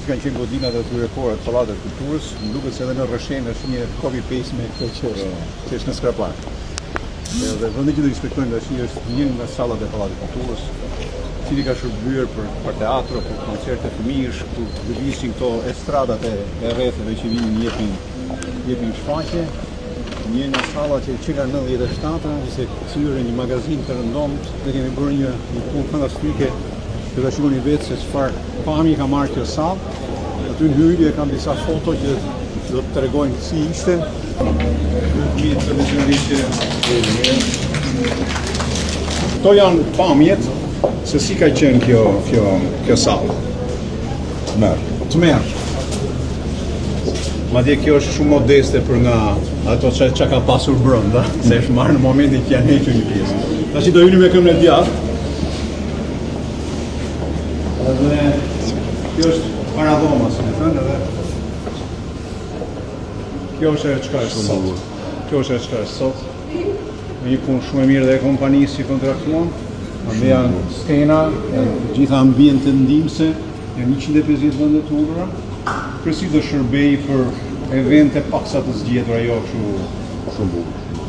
që kanë qenë godinat e tyre kore të Pallatit të Kulturës, më duket se edhe në Rreshen është një copy-paste me këtë që është në skraplar. Dhe vendi që do inspektojmë tash është një nga sallat e Pallatit të Kulturës, cili ka shërbyer për teatro, për koncerte fëmijësh, ku lëvizin këto estradat e rrethave që vinin japin shfaqje. Një nga sallat që nga 97 ishte kthyer një magazin të rëndomt, ne kemi bërë një punë fantastike që ta shikoni vetë se çfarë pamje ka marrë kjo sallë. Aty në hyrje kam disa foto që do të tregojnë si ishte. Këto janë pamjet se si ka qenë kjo sallë. Të merr. Madje kjo është shumë modeste për nga ato që ka pasur brenda, se është marrë në momentin që janë hequr një pjesë. Tash do hyni me këmbën e djathtë. Edhe kjo është paradhoma, si më thënë, edhe kjo është ajo çka është sot. Kjo është ajo çka është sot. Me një punë shumë e mirë dhe e kompanisë që kontraktuan. Ande janë skena, janë gjitha ambiente ndihmëse, janë 150 vende të ulura. Përsi do shërbej për evente paksa të zgjedhura, jo kështu shumë bukur.